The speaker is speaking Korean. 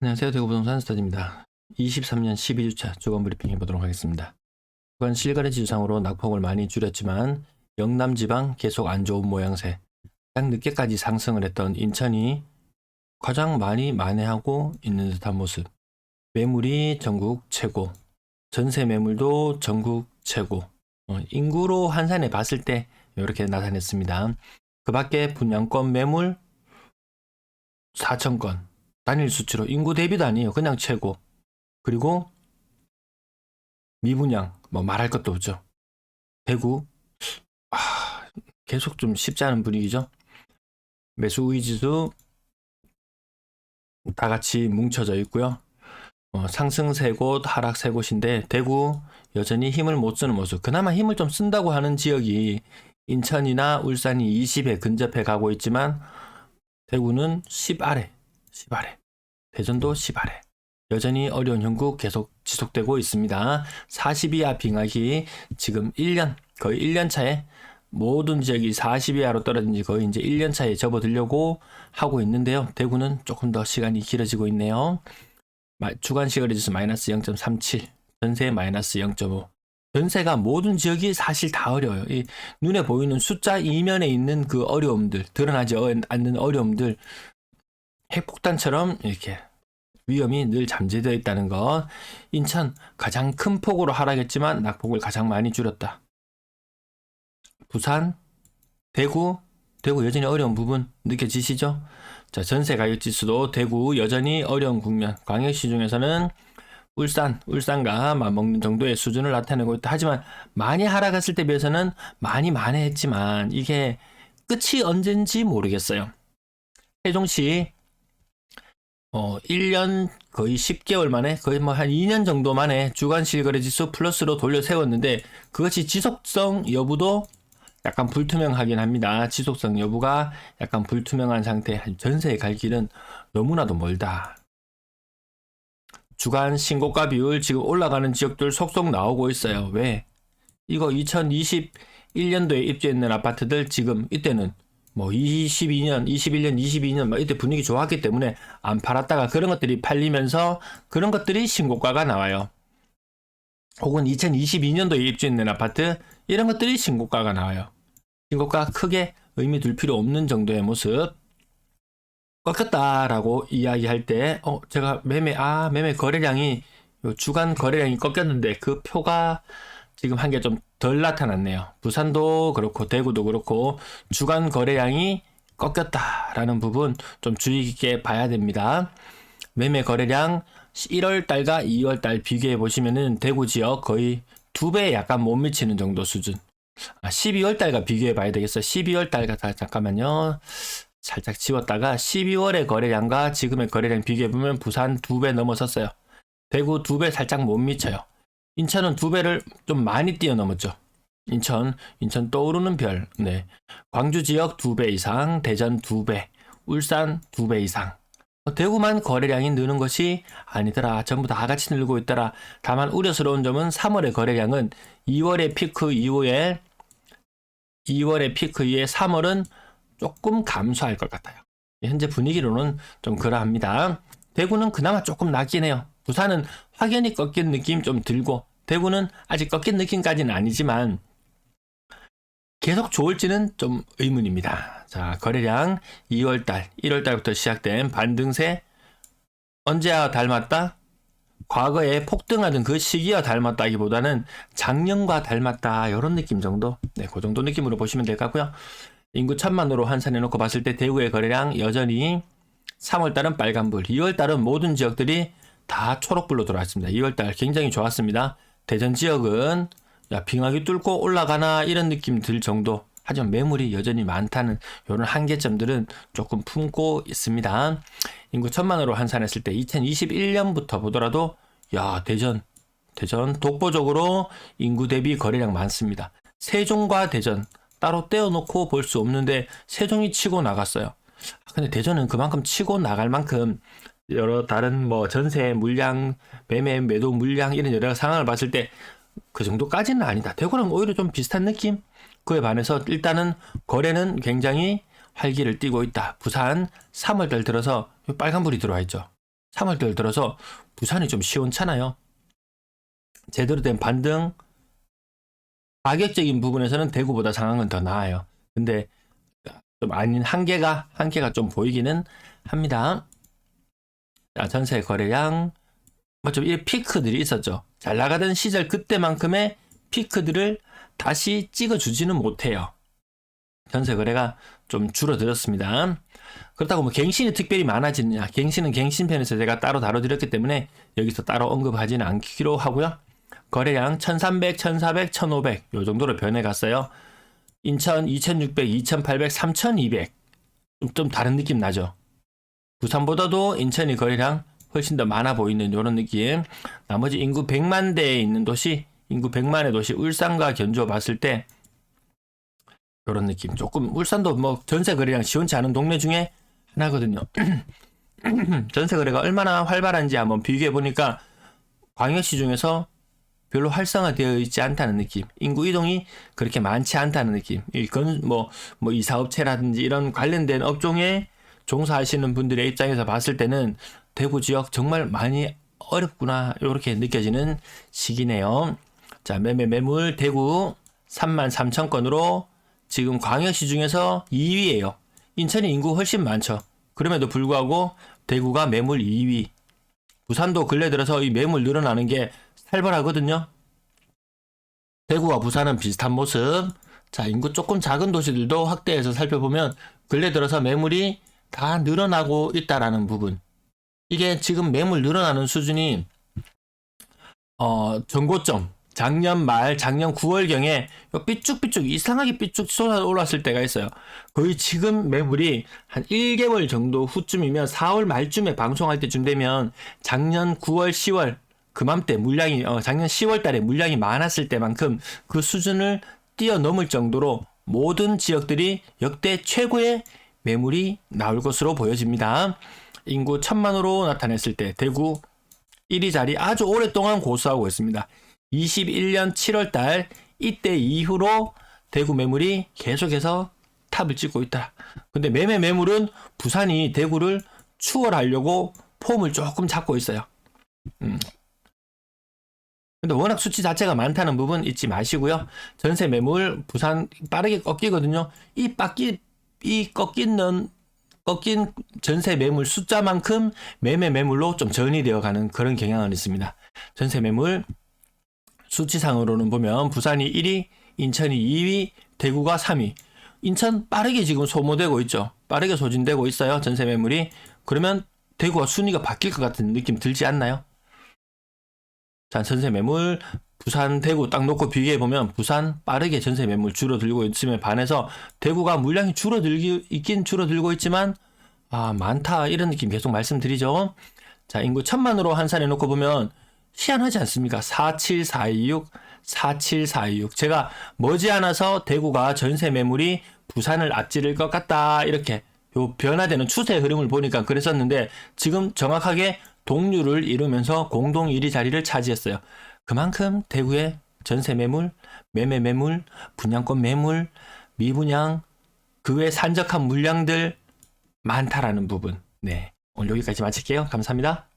안녕하세요. 대구부동산 스타디입니다. 23년 12주차 주간 브리핑 해보도록 하겠습니다. 주간 실거래 지수상으로 낙폭을 많이 줄였지만 영남지방 계속 안 좋은 모양새. 가장 늦게까지 상승을 했던 인천이 가장 많이 만회하고 있는 듯한 모습. 매물이 전국 최고. 전세 매물도 전국 최고. 인구로 환산해 봤을 때 이렇게 나타냈습니다. 그 밖에 분양권 매물 4,000건. 단일 수치로 인구 대비도 아니에요. 그냥 최고. 그리고 미분양 뭐 말할 것도 없죠. 대구 계속 좀 쉽지 않은 분위기죠. 매수 우위 지수 다 같이 뭉쳐져 있고요. 상승 세 곳, 하락 세 곳인데 대구 여전히 힘을 못 쓰는 모습. 그나마 힘을 좀 쓴다고 하는 지역이 인천이나 울산이 20에 근접해 가고 있지만 대구는 10 아래. 대전도 10 아래. 여전히 어려운 형국 계속 지속되고 있습니다. 40 이하 빙하기 지금 1년, 거의 1년 차에 모든 지역이 40 이하로 떨어진 지 거의 이제 1년 차에 접어들려고 하고 있는데요. 대구는 조금 더 시간이 길어지고 있네요. 주간 시거래 지수 마이너스 0.37, 전세 마이너스 0.5. 전세가 모든 지역이 사실 다 어려워요. 이 눈에 보이는 숫자 이면에 있는 그 어려움들, 드러나지 않는 어려움들, 핵폭탄처럼 이렇게 위험이 늘 잠재되어 있다는 것. 인천 가장 큰 폭으로 하락했지만 낙폭을 가장 많이 줄였다. 부산, 대구 여전히 어려운 부분 느껴지시죠? 자, 전세 가격 지수도 대구 여전히 어려운 국면. 광역시 중에서는 울산과 맞먹는 정도의 수준을 나타내고 있다. 하지만 많이 하락했을 때 비해서는 많이 만회했지만 이게 끝이 언젠지 모르겠어요. 세종시 1년 거의 10개월 만에 거의 뭐 한 2년 정도 만에 주간 실거래 지수 플러스로 돌려 세웠는데 그것이 지속성 여부도 약간 불투명하긴 합니다. 지속성 여부가 약간 불투명한 상태. 전세에 갈 길은 너무나도 멀다. 주간 신고가 비율 지금 올라가는 지역들 속속 나오고 있어요. 왜? 이거 2021년도에 입주했는 아파트들 지금 이때는 뭐 22년, 21년, 22년 막 이때 분위기 좋았기 때문에 안 팔았다가 그런 것들이 팔리면서 그런 것들이 신고가가 나와요. 혹은 2022년도에 입주했는 아파트 이런 것들이 신고가가 나와요. 신고가 크게 의미 둘 필요 없는 정도의 모습. 꺾였다라고 이야기할 때 제가 매매 거래량이 주간 거래량이 꺾였는데 그 표가 지금 한 개 좀 덜 나타났네요. 부산도 그렇고 대구도 그렇고 주간 거래량이 꺾였다라는 부분 좀 주의 깊게 봐야 됩니다. 매매 거래량 1월 달과 2월 달 비교해 보시면은 대구 지역 거의 2배 약간 못 미치는 정도 수준. 12월 달과 비교해 봐야 되겠어요. 12월 달과 잠깐만요. 살짝 지웠다가 12월의 거래량과 지금의 거래량 비교해 보면 부산 2배 넘어섰어요. 대구 2배 살짝 못 미쳐요. 인천은 2배를 좀 많이 뛰어넘었죠. 인천 떠오르는 별. 네. 광주 지역 2배 이상, 대전 2배, 울산 2배 이상. 대구만 거래량이 느는 것이 아니더라. 전부 다 같이 늘고 있더라. 다만 우려스러운 점은 3월의 거래량은 2월의 피크 이후에 3월은 조금 감소할 것 같아요. 현재 분위기로는 좀 그러합니다. 대구는 그나마 조금 낫긴 해요. 부산은 확연히 꺾인 느낌 좀 들고 대구는 아직 꺾인 느낌까지는 아니지만 계속 좋을지는 좀 의문입니다. 자, 거래량 2월달, 1월달부터 시작된 반등세 언제와 닮았다? 과거에 폭등하던 그 시기와 닮았다기보다는 작년과 닮았다 이런 느낌 정도? 네, 그 정도 느낌으로 보시면 될 것 같고요. 인구 1000만으로 환산해놓고 봤을 때 대구의 거래량 여전히 3월달은 빨간불, 2월달은 모든 지역들이 다 초록불로 들어왔습니다. 2월달 굉장히 좋았습니다. 대전 지역은 빙하기 뚫고 올라가나 이런 느낌 들 정도. 하지만 매물이 여전히 많다는 이런 한계점들은 조금 품고 있습니다. 인구 1000만으로 환산했을 때 2021년부터 보더라도 대전 독보적으로 인구 대비 거래량 많습니다. 세종과 대전 따로 떼어놓고 볼 수 없는데 세종이 치고 나갔어요. 근데 대전은 그만큼 치고 나갈 만큼 여러 다른 뭐 전세 물량, 매매 매도 물량 이런 여러 상황을 봤을 때 그 정도까지는 아니다. 대구랑 오히려 좀 비슷한 느낌? 그에 반해서 일단은 거래는 굉장히 활기를 띠고 있다. 부산 3월달 들어서 빨간불이 들어와 있죠. 3월달 들어서 부산이 좀 시원찮아요. 제대로 된 반등, 가격적인 부분에서는 대구보다 상한 건 더 나아요. 근데 좀 아닌 한계가 좀 보이기는 합니다. 자, 전세 거래량 좀 이 피크들이 있었죠. 잘 나가던 시절 그때만큼의 피크들을 다시 찍어주지는 못해요. 전세 거래가 좀 줄어들었습니다. 그렇다고 뭐 갱신이 특별히 많아지느냐? 갱신은 갱신편에서 제가 따로 다뤄드렸기 때문에 여기서 따로 언급하지는 않기로 하고요. 거래량 1300, 1400, 1500 요 정도로 변해갔어요. 인천 2600, 2800, 3200 좀 다른 느낌 나죠. 부산보다도 인천이 거래량 훨씬 더 많아 보이는 이런 느낌. 나머지 인구 100만 대에 있는 도시, 인구 100만의 도시 울산과 견주어 봤을 때 이런 느낌. 조금 울산도 뭐 전세 거래량 시원치 않은 동네 중에 하나거든요. 전세 거래가 얼마나 활발한지 한번 비교해 보니까 광역시 중에서 별로 활성화되어 있지 않다는 느낌. 인구 이동이 그렇게 많지 않다는 느낌. 이건 뭐 이 사업체라든지 이런 관련된 업종에 종사하시는 분들의 입장에서 봤을 때는 대구 지역 정말 많이 어렵구나 이렇게 느껴지는 시기네요. 자, 매물 대구 33,000건으로 지금 광역시 중에서 2위예요. 인천이 인구 훨씬 많죠. 그럼에도 불구하고 대구가 매물 2위. 부산도 근래 들어서 이 매물 늘어나는 게 살벌하거든요. 대구와 부산은 비슷한 모습. 자, 인구 조금 작은 도시들도 확대해서 살펴보면 근래 들어서 매물이 다 늘어나고 있다라는 부분. 이게 지금 매물 늘어나는 수준이 전고점 작년 말 작년 9월경에 삐쭉삐쭉 이상하게 삐쭉 쏟아 올랐을 때가 있어요. 거의 지금 매물이 한 1개월 정도 후쯤이면 4월 말쯤에 방송할 때쯤 되면 작년 9월 10월 그맘때 물량이 작년 10월 달에 물량이 많았을 때만큼 그 수준을 뛰어넘을 정도로 모든 지역들이 역대 최고의 매물이 나올 것으로 보여집니다. 인구 1000만으로 나타냈을 때 대구 1위 자리 아주 오랫동안 고수하고 있습니다. 21년 7월달 이때 이후로 대구 매물이 계속해서 탑을 찍고 있다. 근데 매물은 부산이 대구를 추월하려고 폼을 조금 잡고 있어요. 근데 워낙 수치 자체가 많다는 부분 잊지 마시고요. 전세 매물 부산 빠르게 꺾이거든요. 이 꺾인 전세 매물 숫자만큼 매물로 좀 전이되어 가는 그런 경향은 있습니다. 전세 매물 수치상으로는 보면 부산이 1위, 인천이 2위, 대구가 3위. 인천 빠르게 지금 소모되고 있죠. 빠르게 소진되고 있어요. 전세 매물이. 그러면 대구와 순위가 바뀔 것 같은 느낌 들지 않나요? 자, 전세 매물 부산, 대구 딱 놓고 비교해보면 부산 빠르게 전세 매물 줄어들고 있음에 반해서 대구가 물량이 줄어들고 있지만 많다 이런 느낌 계속 말씀드리죠. 자, 인구 1000만으로 환산해 놓고 보면 희한하지 않습니까? 47426 제가 머지않아서 대구가 전세 매물이 부산을 앞지를 것 같다 이렇게 요 변화되는 추세 흐름을 보니까 그랬었는데 지금 정확하게 동률을 이루면서 공동 1위 자리를 차지했어요. 그만큼 대구의 전세 매물, 매매 매물, 분양권 매물, 미분양 그 외 산적한 물량들 많다라는 부분. 네, 오늘 여기까지 마칠게요. 감사합니다.